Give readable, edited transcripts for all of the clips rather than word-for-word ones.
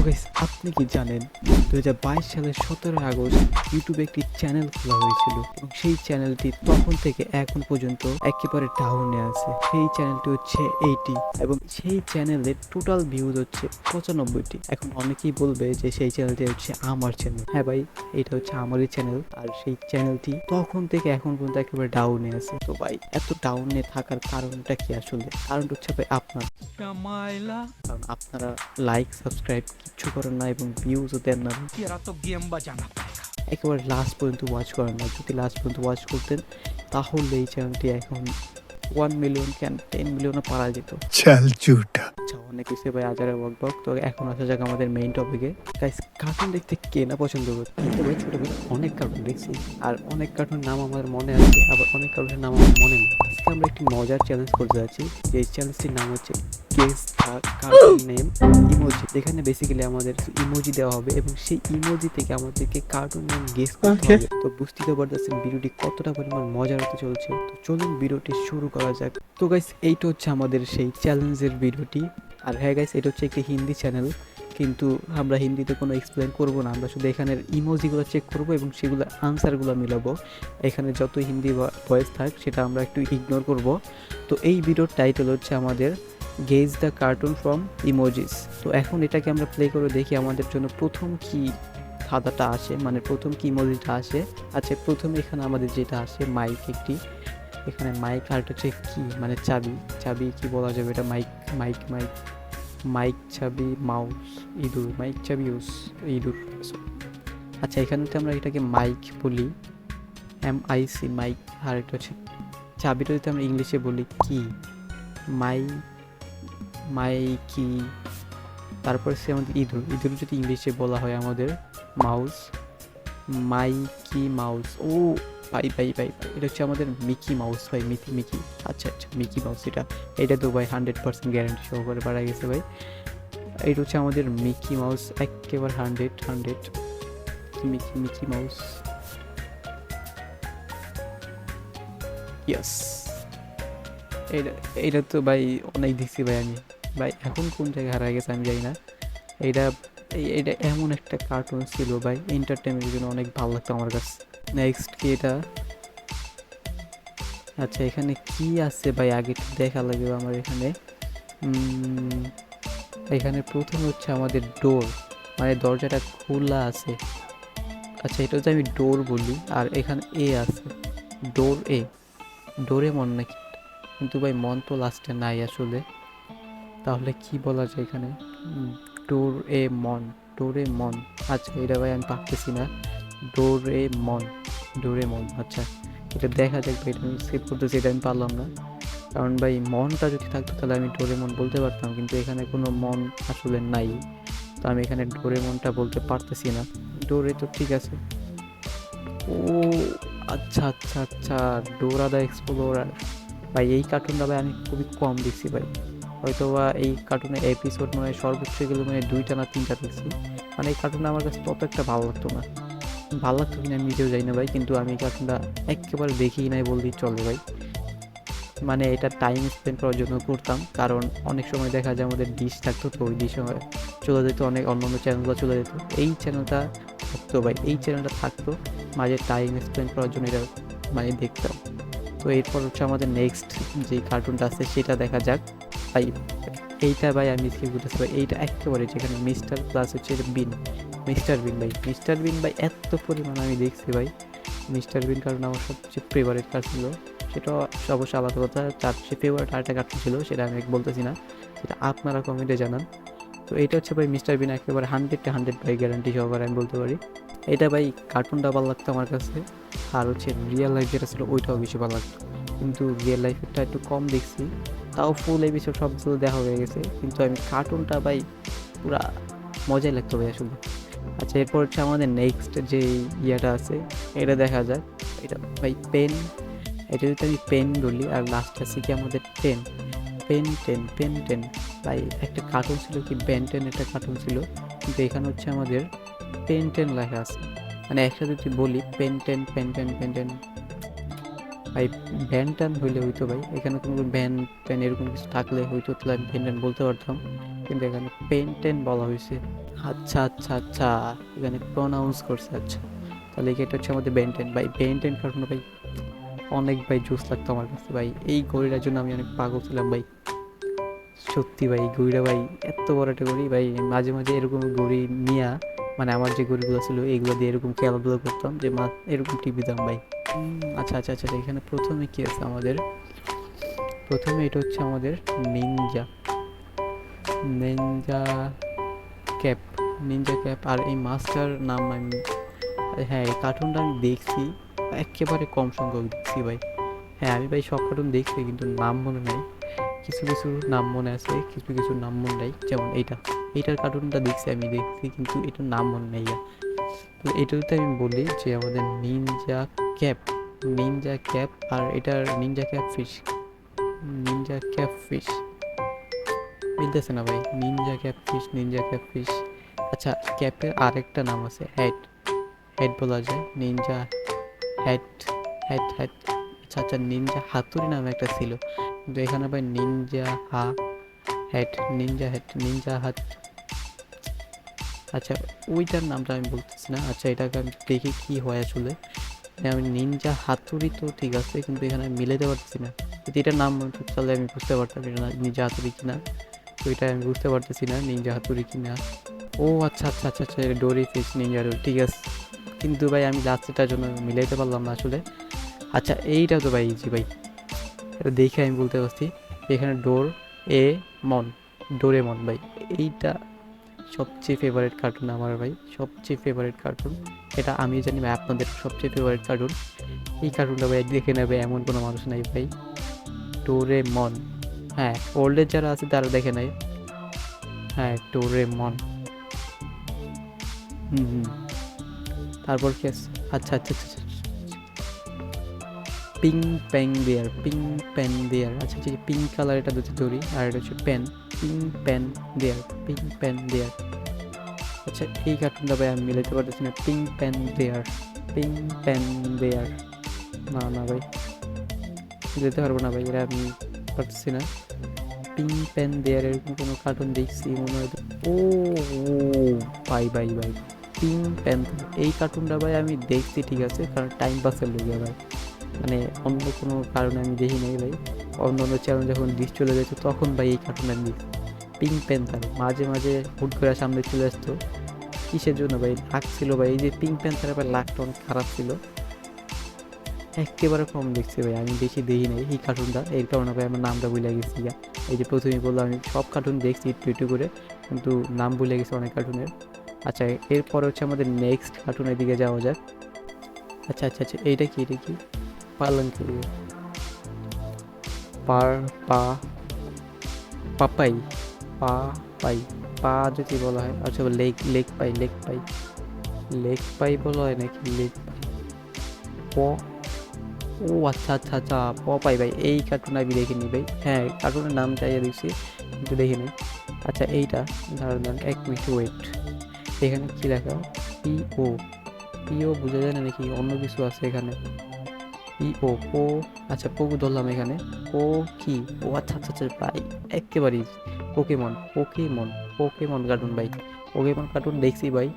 Guys, আপনি কি জানেন 2022 সালের 17 আগস্ট ইউটিউবে একটি চ্যানেল খোলা হয়েছিল এবং সেই চ্যানেলটি তখন থেকে এখন পর্যন্ত একেবারে ডাউনে আছে। সেই চ্যানেলটি হচ্ছে এইটি এবং সেই চ্যানেলের টোটাল ভিউজ হচ্ছে 95টি। এখন অনেকেই বলবে যে সেই চ্যানেলটি হচ্ছে আমার চ্যানেল। হ্যাঁ ভাই, এটা হচ্ছে আমারই চ্যানেল। আর সেই চ্যানেলটি তখন থেকে এখন পর্যন্ত একেবারে ডাউনে আছে। তো ভাই, এত ডাউনে থাকার কারণটা কি? আসলে কারণটা হচ্ছে ভাই আপনার, কারণ আপনারা লাইক সাবস্ক্রাইব কিচ্ছু করেন না এবং ভিউজও দেন না। একেবারে লাস্ট পর্যন্ত ওয়াচ করেন না। যদি লাস্ট পর্যন্ত ওয়াচ করতেন তাহলে এই চ্যানেলটি এখন 1 মিলিয়ন কেন 10 মিলিয়নও পারা যেত। চল ঝুটা। আচ্ছা, অনেক কিছু ভাই আজারে বকবক। তো এখন আসা যাক আমাদের মেইন টপিকে। গাইস, কার্টুন দেখতে কে না পছন্দ করে? কিন্তু ভাই ছোটবেলায় অনেক কার্টুন দেখছি, আর অনেক কার্টুনের নাম আমার মনে আছে, আবার অনেক কার্টুনের নাম আমার মনে নেই। আজকে আমরা একটি মজার চ্যালেঞ্জ করতে যাচ্ছি। এই চ্যালেঞ্জটির নাম হচ্ছে guess the cartoon name emoji. যেখানে বেসিক্যালি আমাদের ইমোজি দেওয়া হবে এবং সেই ইমোজি থেকে আমাদেরকে কার্টুন নেম গেস করতে হবে। তো বুঝতে তো পারতেছেন ভিডিওটি কতটা পরিমাণ মজার হতে চলছে। তো চলুন ভিডিওটি শুরু করা যাক। তো গাইস, এইটা হচ্ছে আমাদের সেই চ্যালেঞ্জের ভিডিওটি। আর হ্যাঁ গাইস, এটা হচ্ছে একটি হিন্দি চ্যানেল, কিন্তু আমরা হিন্দিতে কোনো এক্সপ্লেন করব না। আমরা শুধু এখানের ইমোজিগুলো চেক করব এবং সেগুলো আনসারগুলো মিলাবো। এখানে যত হিন্দি ভয়েস থাক সেটা আমরা একটু ইগনোর করব। তো এই ভিডিওর টাইটেল হচ্ছে আমাদের gauge the cartoon from emojis. তো এখন এটাকে আমরা প্লে করে দেখি আমাদের জন্য প্রথম কি ধাঁধাটা আসে, মানে প্রথম কি ইমোজিটা আসে। আচ্ছা, প্রথমে এখানে আমাদের যেটা আসে মাইক একটি, এখানে মাইক। আর হচ্ছে কি, মানে চাবি। চাবি কি বলা যাবে এটা? মাইক মাইক মাইক মাইক চাবি মাউস ইঁদুর, মাইক চাবি ইউজ ইঁদুর। আচ্ছা, এখানে তো আমরা এটাকে মাইক বলি, MIC মাইক। আর এটা হচ্ছে চাবিটা যদি আমরা ইংলিশে বলি কি, মাইকি। তারপর সে আমাদের ইঁদুর। ইঁদুর যদি ইংলিশে বলা হয় আমাদের মাউস, মাইকি মাউস। ও ভাই ভাই ভাই ভাই, এটা হচ্ছে আমাদের মিকি মাউস ভাই, মিকি। আচ্ছা আচ্ছা, মিকি মাউস। এটা তো ভাই 100% গ্যারান্টি সহকারে পারা গেছে ভাই। এটা হচ্ছে আমাদের মিকি মাউস, একেবারে 100 মিকি মাউস। ইয়েস, এটা এটা তো ভাই অনেক দেখছি ভাই আমি। ভাই এখন কোন জায়গায় হারা গেছে আমি জানি না। এটা এটা এমন একটা কার্টুন ছিল ভাই, এন্টারটেনমেন্টের জন্য অনেক ভালো লাগতো আমার কাছে। নেক্সট কি এটা? আচ্ছা, এখানে কি আছে ভাই আগে একটু দেখা লাগবে আমার এখানে। এখানে প্রথম হচ্ছে আমাদের ডোর, মানে দরজাটা খোলা আছে। আচ্ছা, এটা হচ্ছে আমি ডোর বলি। আর এখানে এ আছে, ডোর এ, ডোরে মন নাকি? কিন্তু ভাই মন তো লাস্টে নাই আসলে। তাহলে কি বলা যায় এখানে? ডোর এ মন, ডোরে মন। আচ্ছা, এটা ভাই আমি পারতেছি না। ডোরে মন, ডোরে মন। আচ্ছা, এটা দেখা যাক ভাই, এটা আমি সেভ করতেছি। এটা আমি পারলাম না, কারণ ভাই মনটা যদি থাকতো তাহলে আমি ডোরেমন বলতে পারতাম, কিন্তু এখানে কোনো মন আসলে নাই। তো আমি এখানে ডোরেমনটা বলতে পারতেছি না। ডোরে তো ঠিক আছে। ও আচ্ছা আচ্ছা আচ্ছা, ডোরা দ্য এক্সপ্লোরার। ভাই এই কার্টুনটা ভাই আমি খুবই কম দেখছি ভাই। হয়তো বা এই কার্টুনের এপিসোড মানে সর্বোচ্চ গেলে মানে 2টা না 3টা দেখছি। মানে এই কার্টুনটা আমার কাছে তত একটা ভালো লাগতো না। ভালো লাগতো কিনা আমি নিজেও যাই না ভাই, কিন্তু আমি এই কার্টুনটা একেবারে দেখি নাই বললেই চলে ভাই। মানে এটা টাইম স্পেন্ড করার জন্য করতাম, কারণ অনেক সময় দেখা যায় আমাদের ডিশ থাকতো, তো ওই ডিশ চলে যেত, অনেক অন্য অন্য চ্যানেলগুলো চলে যেত। এই চ্যানেলটা থাকতো ভাই, এই চ্যানেলটা থাকতো মাঝে টাইম স্পেন্ড করার জন্য, এটা মানে দেখতাম। তো এরপর হচ্ছে আমাদের নেক্সট যে কার্টুনটা আছে সেটা দেখা যাক ভাই। এইটা ভাই আমি স্কিপ করতেছি ভাই। এইটা একেবারে যেখানে মিস্টার প্লাস হচ্ছে বিন, মিস্টার বিন ভাই। মিস্টার বিন ভাই এত পরিমাণ আমি দেখছি ভাই মিস্টার বিন, কারণ আমার সবচেয়ে ফেভারিট কার ছিল। সেটা অবশ্য আলাদা কথা। তার সে ফেভারিট আরেকটা কার্টুন ছিল, সেটা আমি বলতেছি না, সেটা আপনারা কমেন্টে জানান। তো এটা হচ্ছে ভাই মিস্টার বিন, একেবারে 100-100 ভাই গ্যারান্টি সহকারে আমি বলতে পারি। এটা ভাই কার্টুনটা ভালো লাগতো আমার কাছে। আর হচ্ছে রিয়েল লাইফ যেটা ছিল ওইটাও বেশি ভালো লাগতো, কিন্তু রিয়েল লাইফেরটা একটু কম দেখছি। তাও ফুল এপিসোড সবগুলো দেখা হয়ে গেছে, কিন্তু আমি কার্টুনটা ভাই পুরা মজাই লাগতো ভাই আসলে। আচ্ছা, এরপর হচ্ছে আমাদের নেক্সট যে ইয়েটা আছে, এটা দেখা যাক। এটা ভাই পেন। এটা যদি আমি পেন বলি, আর লাস্ট আছে কি আমাদের টেন, পেন টেন ভাই। একটা কার্টুন ছিল কি বেন টেন, একটা কার্টুন ছিল, কিন্তু এখানে হচ্ছে আমাদের পেন টেন লেখা আছে। মানে একসাথে যদি বলি পেন টেন পেন টেন পেন টেন, ভাই ভ্যান ট্যান হইলে হইতো ভাই, এখানে কোনো ভ্যান ট্যান এরকম কিছু থাকলে হয়তো তাহলে আমি ভ্যান ট্যান বলতে পারতাম, কিন্তু এখানে পেন টেন বলা হয়েছে। আচ্ছা আচ্ছা আচ্ছা, এখানে প্রনাউন্স করছে, আচ্ছা তাহলে এটা হচ্ছে আমাদের বেনটেন। ভাই বেনটেন কার্টুন ভাই অনেক ভাই জোস লাগতো আমার কাছে ভাই, এই ঘড়িটার জন্য আমি অনেক পাগল ছিলাম ভাই। সত্যি ভাই ঘড়িটা ভাই এত বড় একটা ঘড়ি ভাই, মাঝে মাঝে এরকম ঘড়ি নিয়া মানে আমার যে ঘড়িগুলো ছিল এইগুলো দিয়ে এরকম খেলাধুলা করতাম যে এরকম টিভি দাম ভাই। আচ্ছা আচ্ছা আচ্ছা, এখানে প্রথমে কি আছে আমাদের, প্রথমে এটা হচ্ছে আমাদের ninja, ninja cap, ninja cap. আর এই মাছটার নাম আমি, হ্যাঁ এই কার্টুনটা আমি দেখছি, একেবারে কম সংখ্যক দেখছি ভাই। হ্যাঁ আমি ভাই সব কার্টুন দেখছি কিন্তু নাম মনে নাই, কিছু কিছু নাম মনে আছে, কিছু কিছু নাম মনে নাই। যেমন এইটার কার্টুনটা দেখছি, আমি দেখছি কিন্তু এটার নাম মনে নাই। তো এটাতে আমি বলি যে আমাদের নিনজা ক্যাপ, নিনজা ক্যাপ। আর এটার Ninja cap fish, Ninja cap fish মিলতেছে না ভাই, Ninja cap fish, Ninja cap fish. আচ্ছা ক্যাপের আরেকটা নাম আছে হ্যাট, হ্যাট বলা যায়, নিনজা হ্যাট, হ্যাট হ্যাট। আচ্ছা আচ্ছা নিনজা হাতুড়ি নামে একটা ছিল, কিন্তু এখানে ভাই ninja hat, ninja hat, ninja হাত। আচ্ছা ওইটার নামটা আমি বলতেছি না, আচ্ছা এটাকে আমি দেখি কি হয় আসলে। আমি নিনজা হাতুড়ি তো ঠিক আছে, কিন্তু এখানে আমি মিলাতে পারছি না, যদি এটার নাম বলতো তাহলে আমি বুঝতে পারতাম এটা নিনজা হাতুড়ি কিনা। তো এটা আমি বুঝতে পারতেছি না নিনজা হাতুড়ি কিনা। ও আচ্ছা আচ্ছা আচ্ছা আচ্ছা, ডোরি ফিশ নিনজা ডোরি, ঠিক আছে। কিন্তু ভাই আমি লাস্টেটার জন্য মিলাইতে পারলাম না আসলে। আচ্ছা এইটা তো ভাই ইজি ভাই, এটা দেখে আমি বলতে পারছি এখানে ডোর এ মন, ডোরেমন ভাই, এইটা সবচেয়ে ফেভারিট কার্টুন আমার ভাই, সবচেয়ে ফেভারিট কার্টুন। এটা আমি জানি ভাই আপনাদের সবচেয়ে ফেভারিট কার্টুন। এই কার্টুনটা ভাই দেখে নেবে এমন কোনো মানুষ নাই ভাই, ডোরেমন। হ্যাঁ ওল্ড এজ যারা আছে তারা দেখে নাই, হ্যাঁ ডোরেমন। হুম হুম, তারপর কি আছে, আচ্ছা আচ্ছা আচ্ছা আচ্ছা, পিং প্যাং দেয়ার, পিং প্যান দেয়ার। আচ্ছা আচ্ছা পিঙ্ক কালার এটা দুটো ধরি, আর এটা হচ্ছে পেন, পিং প্যান দেয়ার, পিং প্যান দেয়ার। আচ্ছা এই কার্টুনটা ভাই আমি মিলাইতে পারতেছি না, পিং প্যান দেয়ার, পিং প্যান দেয়ার। না না ভাই যেতে পারবো না ভাই, এটা আমি পারতেছি না। পিং প্যান দেয়ার এরকম কোনো কার্টুন দেখছি মনে হয় ও, ভাই ভাই ভাই পিং প্যান, এই কার্টুনটা ভাই আমি দেখছি ঠিক আছে, কারণ টাইম পাসের লেগে ভাই, মানে অন্য কোনো কারণে আমি দেখি নাই ভাই। অন্য অন্য চ্যানেল যখন ডিশ চলে যেত তখন ভাই এই কার্টুনটা আমি দেখছি। পিঙ্ক প্যান্থার মাঝে মাঝে হুট করে সামনে চলে আসতো, কিসের জন্য ভাই লাক ছিল ভাই, এই যে পিঙ্ক প্যান্থারের ভাই লাকটা অনেক খারাপ ছিল, একেবারে কম দেখছি ভাই, আমি বেশি দেখি নাই এই কার্টুনটা, এর কারণে ভাই আমার নামটা ভুলে গেছি গা। এই যে প্রথমেই বললাম আমি সব কার্টুন দেখছি একটু একটু করে, কিন্তু নাম ভুলে গেছি অনেক কার্টুনের। আচ্ছা এরপরে হচ্ছে আমাদের নেক্সট কার্টুনের দিকে যাওয়া যাক। আচ্ছা আচ্ছা আচ্ছা এইটা কি, এটা কি, পালং করিয়ে, পার পা পাপাই, পা পাই, পা যদি বলা হয়, আচ্ছা লেগ, লেগ পাই, লেগ পাই, লেগ পাই বলা হয় নাকি লেগ পাই, প, ও আচ্ছা আচ্ছা আচ্ছা প পাই ভাই, এই কার্টুন আমি দেখিনি ভাই, হ্যাঁ কার্টুনের নাম চাইয়ে দেখছি কিন্তু দেখিনি। আচ্ছা এইটা দাঁড়ান দাঁড়ান এক মিনিট ওয়েট, এখানে কি লেখা, পিও, পিও বোঝা যায় না নাকি অন্য কিছু আছে এখানে, পিও পো, আচ্ছা পোকো ধরলাম এখানে, ও কি, ও আচ্ছা আচ্ছা আচ্ছা ভাই একেবারেই পোকেমন, পোকেমন, পোকেমন কার্টুন ভাই, পোকেমন কার্টুন দেখছি ভাই,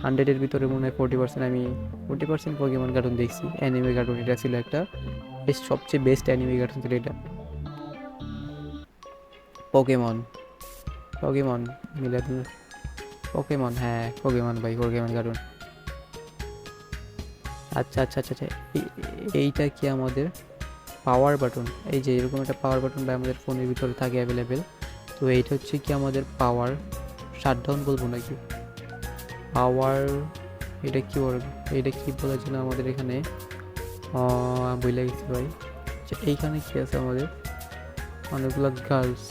100-এর ভিতরে মনে হয় 40% আমি, 40% পোকেমন কার্টুন দেখছি, অ্যানিমে কার্টুন এটা ছিল একটা, বেশ সবচেয়ে বেস্ট অ্যানিমে কার্টুন ছিল এটা, পোকেমন, পোকেমন মিলে, পোকেমন হ্যাঁ পোকেমন ভাই, পোকেমন কার্টুন। আচ্ছা আচ্ছা আচ্ছা আচ্ছা এইটা কি আমাদের পাওয়ার বাটন, এই যে এরকম একটা পাওয়ার বাটন ভাই আমাদের ফোনের ভিতরে থাকে অ্যাভেলেবেল, তো এইটা হচ্ছে কি আমাদের পাওয়ার শাটডাউন বলবো নাকি, পাওয়ার, এটা কি বলবো, এটা কি বলার জন্য আমাদের এখানে বইলে গেছি ভাই। আচ্ছা এইখানে কি আছে আমাদের, অনেকগুলো গার্লস।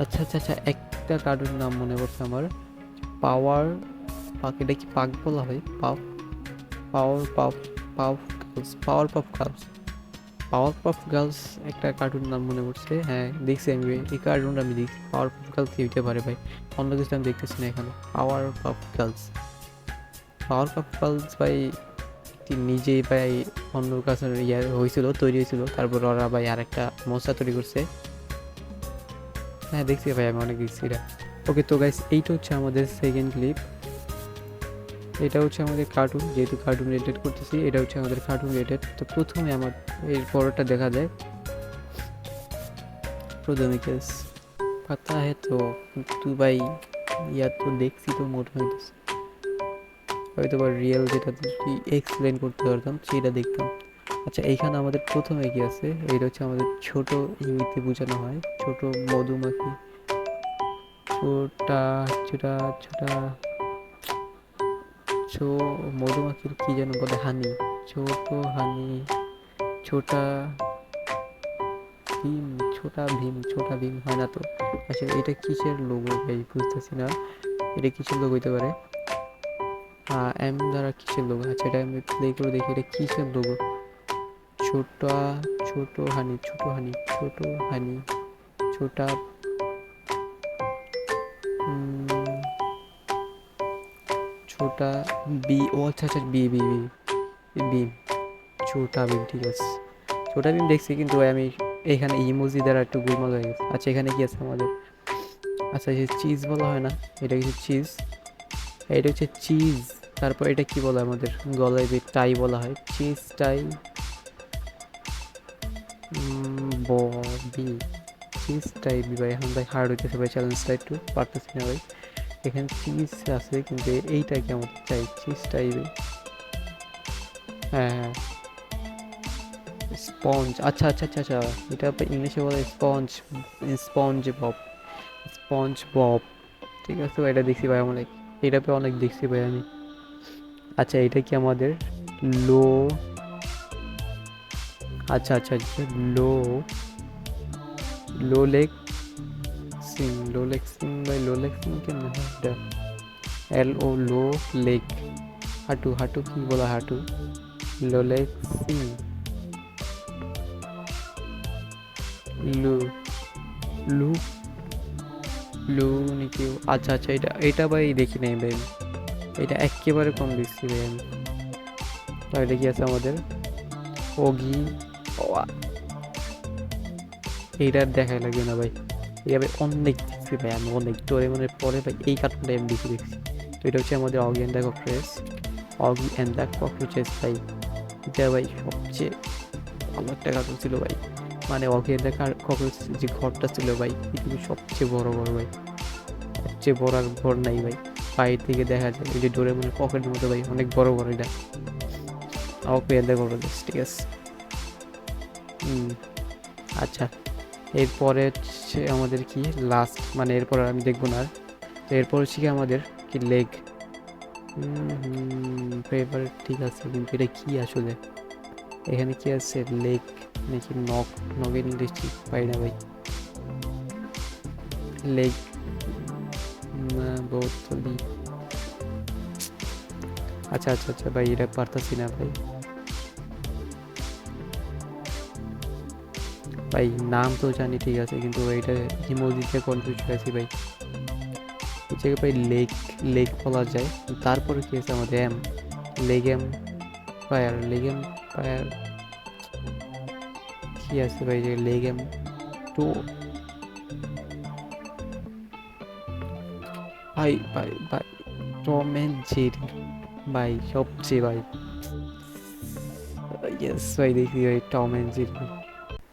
আচ্ছা আচ্ছা আচ্ছা একটা কার্টুন নাম মনে পড়ছে আমার, পাওয়ার পাক, এটা কি পাক বলা হয়, পাফ, পাওয়ার পাফ, পাফ গার্লস, পাওয়ার পাফ গার্লস, পাওয়ার পাফ গার্লস একটা কার্টুন নাম মনে পড়ছে, হ্যাঁ দেখছি আমি এই কার্টুনটা আমি দেখছি, পাওয়ার পাফ গার্লস কি হইতে পারে ভাই, অন্য কিছু আমি দেখতেছি না এখানে, পাওয়ার পাফ গার্লস, পাওয়ার পাফ গার্লস ভাই মনস্টারটি নিজেই ভাই অন্য কাছে হয়েছিল, তৈরি হয়েছিল, তারপর ওরা ভাই আরেকটা মনস্টার তৈরি করছে। হ্যাঁ দেখছি ভাই, আমি অনেক দেখছি এটা। ওকে, তো গাইস এইটা হচ্ছে আমাদের সেকেন্ড ক্লিপ। এটা হচ্ছে আমাদের কার্টুন, যেহেতু কার্টুন রিলেটেড করতেছি, এটা হচ্ছে আমাদের কার্টুন রিলেটেড। তো প্রথমে আমার এর পরটা দেখা যায়। প্রথমে কেস পাতা হে তো তু ভাই ইয়া তো দেখছি তো মোট হইতেছে, হয়তো বা রিয়েল যেটা তুই এক্সপ্লেন করতে পারতাম সেটা দেখতাম। আচ্ছা, এইখানে আমাদের প্রথমে কি আছে, এইটা হচ্ছে আমাদের ছোট ইংরেজিতে বোঝানো হয় ছোট মধুমাখি। ছোটা ছোটা ছোটা মধুমাখির কি যেন বলে, হানি, ছোট হানি, ছোটা ভীম, ছোটা ভীম হয় না তো। আচ্ছা, এটা কিসের লোগো ভাই বুঝতেছি না, এটা কিসের লোগো হইতে পারে? এম দ্বারা কিসের লোগো? আচ্ছা, এটা আমি প্লে করে দেখি এটা কিসের লোগো। ছোটা ছোট হানি, ছোট হানি, ছোট হানি, ছোটা ছোটা বি, ও আচ্ছা আচ্ছা, বি বি বি বিম, ছোটা ভীম, ঠিক আছে। ছোটা ভীম দেখছি, কিন্তু আমি এখানে ইমোজি দ্বারা একটু গোলমাল হয়ে গেছে। আচ্ছা, এখানে কি আছে আমাদের? আচ্ছা, এই চিজ বলা হয় না, এটা কিছু চিজ, এটা হচ্ছে চিজ। তারপর এটা কি বলা হয় আমাদের গলায় যে টাই বলা হয়, চিজ টাই, ববি, চিজ টাই ভাই। এখন ভাই হার্ড হইতেছে ভাই, চ্যালেঞ্জটা একটু পারতেছি না ভাই। এখানে চিজ আছে, কিন্তু এইটা কি আমাদের চাই? চিজ টাই, হ্যাঁ হ্যাঁ, স্পঞ্জ, আচ্ছা আচ্ছা আচ্ছা আচ্ছা, এটা ইংলিশে বলে sponge, sponge Bob, sponge Bob, ঠিক আছে ভাই, এটা দেখছি ভাই অনেক, এটা অনেক দেখছি ভাই আমি। আচ্ছা, এটা কি আমাদের লো, আচ্ছা আচ্ছা আচ্ছা, লো, লো লেগ সিং, লো লেগ সিং ভাই, লো লেগ সিং কেমন হয় এটা? এল ও, লো লেগ, হাঁটু, হাঁটু কি বলা, হাঁটু, লো লেগ সিং, লু, লু, লু নাকি? আচ্ছা আচ্ছা, এটা ভাই দেখি নাই ভাই, এটা একেবারে কম দেখছি ভাই আমি। আর এটা কি আছে আমাদের? ওগি, এইটা দেখাই লাগবে না ভাই, এটা ভাই অনেক দেখছি ভাই আমি, অনেক ডোরেমনের পরে ভাই এই কার্টুনটা আমি বেশি দেখছি। তো এটা হচ্ছে আমাদের Oggy and the cockroach, Oggy and the cockroaches ভাই। এটা ভাই সবচেয়ে ভালো একটা কার্টুন ছিল ভাই, মানে অগি অ্যান্ড দ্য ককরোচ যে ঘরটা ছিল ভাই, পৃথিবীর সবচেয়ে বড় ঘর ভাই, সবচেয়ে বড় আর ঘর নাই ভাই। বাইরে থেকে দেখা যায় এই যে ডোরেমনের পকেটের মতো ভাই, অনেক বড় ঘর এটা, অগি অ্যান্ড দ্য ককরোচেস, ঠিক আছে। আচ্ছা, এরপরে হচ্ছে আমাদের কি লাস্ট, মানে এরপর আর আমি দেখবো না আর। তো এরপর হচ্ছে কি আমাদের কি লেগ, ফেভারিট, ঠিক আছে, কিন্তু এটা কি আসলে? এখানে কি আছে, লেগ নাকি নখ? নখের ইংলিশ ঠিক পাই না ভাই, লেগ না বোতলি, আচ্ছা আচ্ছা আচ্ছা ভাই, এটা পারতাছি না ভাই, ভাই নাম তো জানি ঠিক আছে, কিন্তু এইটা ইমোজিতে কনফিউজ হয়ে আছি ভাই। এই জায়গায় ভাই লেগ, লেগ বলা যায়, তারপরে কি আছে আমাদের? এম, লেগেম ফায়ার, লেগেম ফায়ার কি আছে ভাই? যে লেগেম তো ভাই ভাই ভাই, টম এন্ড জেরি ভাই, সবচেয়ে ভাই, ইয়েস ভাই, দেখি ভাই টম এন্ড জেরি।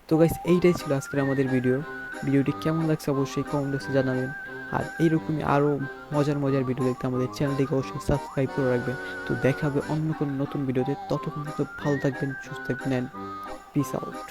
তো গাইস, এইটাই ছিল আজকের আমাদের ভিডিও। ভিডিওটি কেমন লাগছে অবশ্যই কমেন্ট বক্সে জানাবেন। আর এইরকমই আরও মজার মজার ভিডিও দেখতে আমাদের চ্যানেলটিকে অবশ্যই সাবস্ক্রাইব করে রাখবেন। তো দেখা হবে অন্য কোনো নতুন ভিডিওতে, ততক্ষণ পর্যন্ত ভালো থাকবেন, সুস্থ থাকবেন, অ্যান্ড পিস আউট।